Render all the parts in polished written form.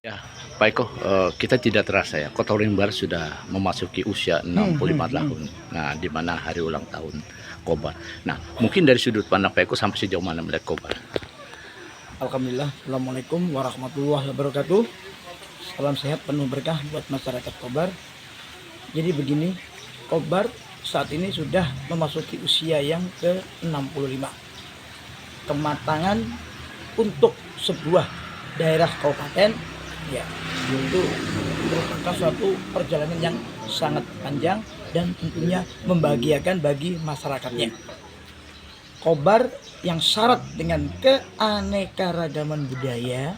Ya, Pak Eko, kita tidak terasa ya, Kota Waringin Barat sudah memasuki usia 65 tahun. Nah, di mana hari ulang tahun Kobar. Nah, mungkin dari sudut pandang Pak Eko sampai sejauh mana melihat Kobar? Alhamdulillah, Assalamualaikum warahmatullahi wabarakatuh. Salam sehat penuh berkah buat masyarakat Kobar. Jadi begini, Kobar saat ini sudah memasuki usia yang ke-65. Kematangan untuk sebuah daerah kabupaten ya itu merupakan suatu perjalanan yang sangat panjang dan tentunya membahagiakan bagi masyarakatnya. Kobar yang syarat dengan keanekaragaman budaya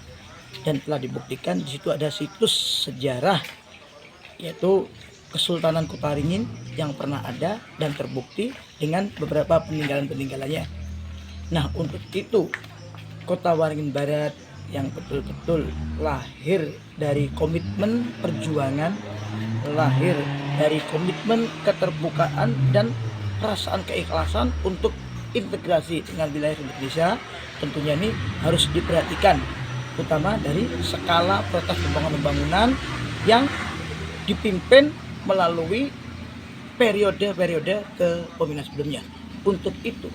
dan telah dibuktikan di situ ada situs sejarah yaitu Kesultanan Kota Waringin yang pernah ada dan terbukti dengan beberapa peninggalan-peninggalannya. Nah, untuk itu Kota Waringin Barat yang betul-betul lahir dari komitmen perjuangan, lahir dari komitmen keterbukaan dan perasaan keikhlasan untuk integrasi dengan wilayah Indonesia, tentunya ini harus diperhatikan, utama dari skala prioritas pembangunan yang dipimpin melalui periode-periode kepemimpinan sebelumnya. Untuk itu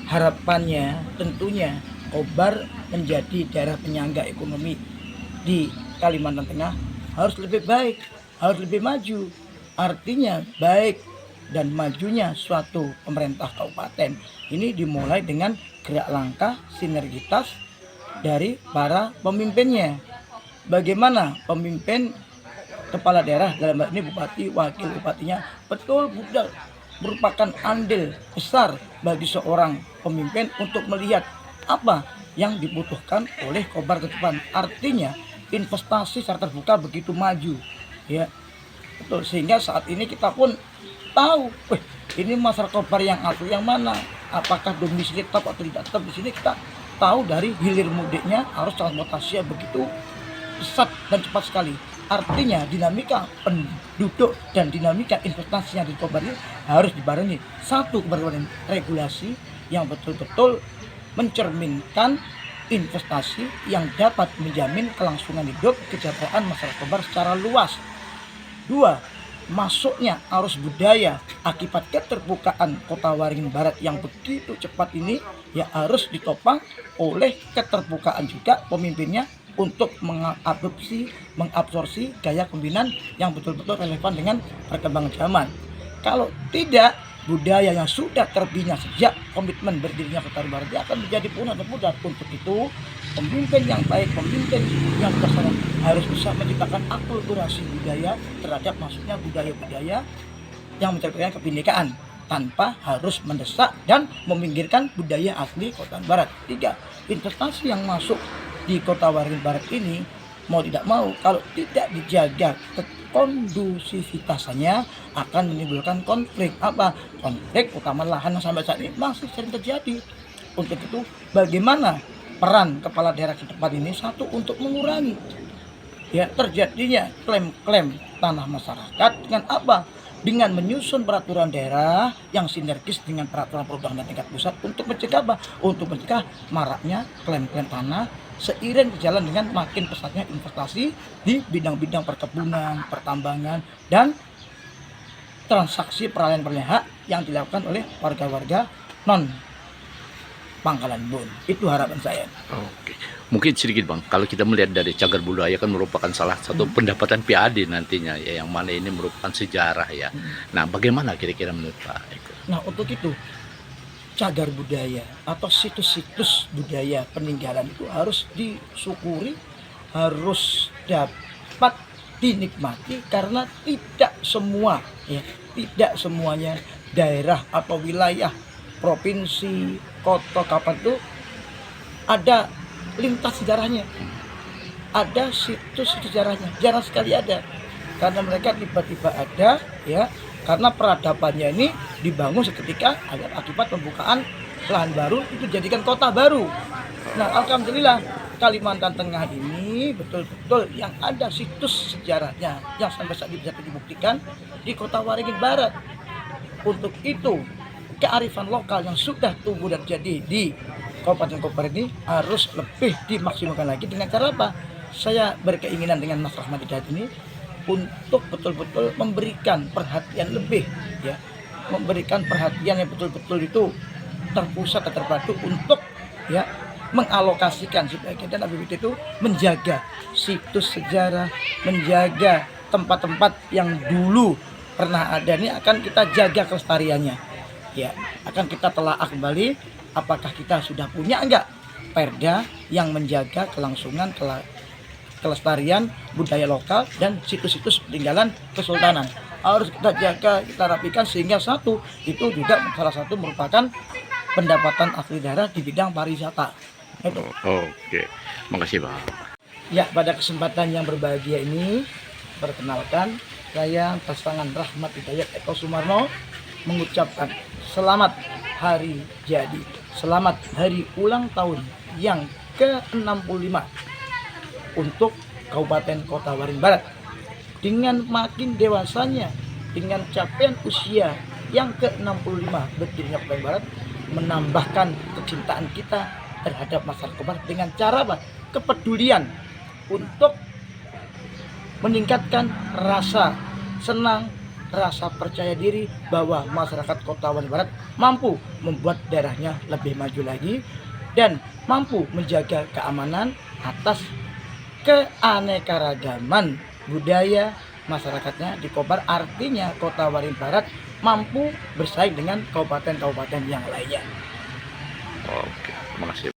harapannya tentunya Kobar menjadi daerah penyangga ekonomi di Kalimantan Tengah harus lebih baik, harus lebih maju. Artinya baik dan majunya suatu pemerintah kabupaten ini dimulai dengan gerak langkah sinergitas dari para pemimpinnya. Bagaimana pemimpin kepala daerah dalam hal ini bupati, wakil bupatinya betul-betul merupakan andil besar bagi seorang pemimpin untuk melihat apa yang dibutuhkan oleh Kobar ke depan. Artinya investasi secara terbuka begitu maju ya betul, sehingga saat ini kita pun tahu ini masyarakat Kobar yang asli yang mana, apakah domisili tetap atau tidak tetap. Di sini kita tahu dari hilir mudiknya arus transportasi begitu pesat dan cepat sekali. Artinya dinamika penduduk dan dinamika investasi yang di Kobar ini harus dibarengi satu keberlanjutan regulasi yang betul-betul mencerminkan investasi yang dapat menjamin kelangsungan hidup kesejahteraan masyarakat Kobar secara luas. Dua, masuknya arus budaya akibat keterbukaan Kota Waringin Barat yang begitu cepat ini ya harus ditopang oleh keterbukaan juga pemimpinnya untuk mengabsorpsi gaya kepemimpinan yang betul-betul relevan dengan perkembangan zaman. Kalau tidak, budaya yang sudah terbina sejak komitmen berdirinya Kota Waringin Barat akan menjadi punah dan pudar. Untuk itu, pemimpin yang baik, pemimpin yang bijaksana harus bisa menciptakan akulturasi budaya terhadap masuknya budaya-budaya yang mencerminkan kebinekaan tanpa harus mendesak dan meminggirkan budaya asli Kota Waringin Barat. Tiga, investasi yang masuk di Kota Waringin Barat ini mau tidak mau kalau tidak dijaga kondusivitasnya akan menimbulkan konflik. Apa? Konflik utama lahan yang sampai saat ini masih sering terjadi. Untuk itu bagaimana peran kepala daerah ke depan ini? Satu, untuk mengurangi ya terjadinya klaim-klaim tanah masyarakat dengan apa? Dengan menyusun peraturan daerah yang sinergis dengan peraturan perundangan tingkat pusat untuk mencegah apa? Untuk mencegah maraknya klaim-klaim tanah seiring berjalan dengan makin pesatnya investasi di bidang-bidang perkebunan, pertambangan, dan transaksi peralihan hak yang dilakukan oleh warga-warga non Pangkalan Bun. Itu harapan saya. Oke, mungkin sedikit Bang, kalau kita melihat dari cagar budaya kan merupakan salah satu pendapatan PAD nantinya ya, yang mana ini merupakan sejarah ya. Nah, bagaimana kira-kira menurut Pak Eko? Nah, untuk itu cagar budaya atau situs-situs budaya peninggalan itu harus disyukuri, harus dapat dinikmati karena tidak semua ya, tidak semuanya daerah atau wilayah provinsi, kota, kapan itu ada lintas sejarahnya, ada situs sejarahnya, jarang sekali ada karena mereka tiba-tiba ada ya karena peradabannya ini dibangun seketika akibat pembukaan lahan baru itu jadikan kota baru. Nah, alhamdulillah Kalimantan Tengah ini betul-betul yang ada situs sejarahnya yang sampai saat ini bisa dibuktikan di Kota Waringin Barat. Untuk itu kearifan lokal yang sudah tumbuh dan jadi di Kabupaten Kobar ini harus lebih dimaksimalkan lagi dengan cara apa? saya berkeinginan dengan Mas Rahmat Hidayat ini untuk betul-betul memberikan perhatian lebih, ya, memberikan perhatian yang betul-betul itu terpusat dan terpadu untuk, ya, mengalokasikan supaya kita APBD itu menjaga situs sejarah, menjaga tempat-tempat yang dulu pernah ada, ini akan kita jaga kelestariannya, ya, akan kita telaah kembali apakah kita sudah punya enggak perda yang menjaga kelangsungan kelestarian budaya lokal dan situs-situs peninggalan kesultanan. Harus kita jaga, kita rapikan sehingga satu itu juga salah satu merupakan pendapatan asli daerah di bidang pariwisata. Itu. Oke, makasih Bang. Ya, pada kesempatan yang berbahagia ini, perkenalkan saya atas tangan Rahmat Hidayat Eko Sumarno mengucapkan selamat hari jadi, selamat hari ulang tahun yang ke-65 untuk Kabupaten Kota Waringin Barat. Dengan makin dewasanya, dengan capaian usia yang ke-65 berdirinya Kabupaten Barat, menambahkan kecintaan kita terhadap masyarakat Kobar dengan cara apa? Kepedulian untuk meningkatkan rasa senang, rasa percaya diri bahwa masyarakat Kota Waringin Barat mampu membuat daerahnya lebih maju lagi dan mampu menjaga keamanan atas keanekaragaman budaya masyarakatnya di Kobar. Artinya Kota Waringin Barat mampu bersaing dengan kabupaten-kabupaten yang lainnya. Oke, makasih.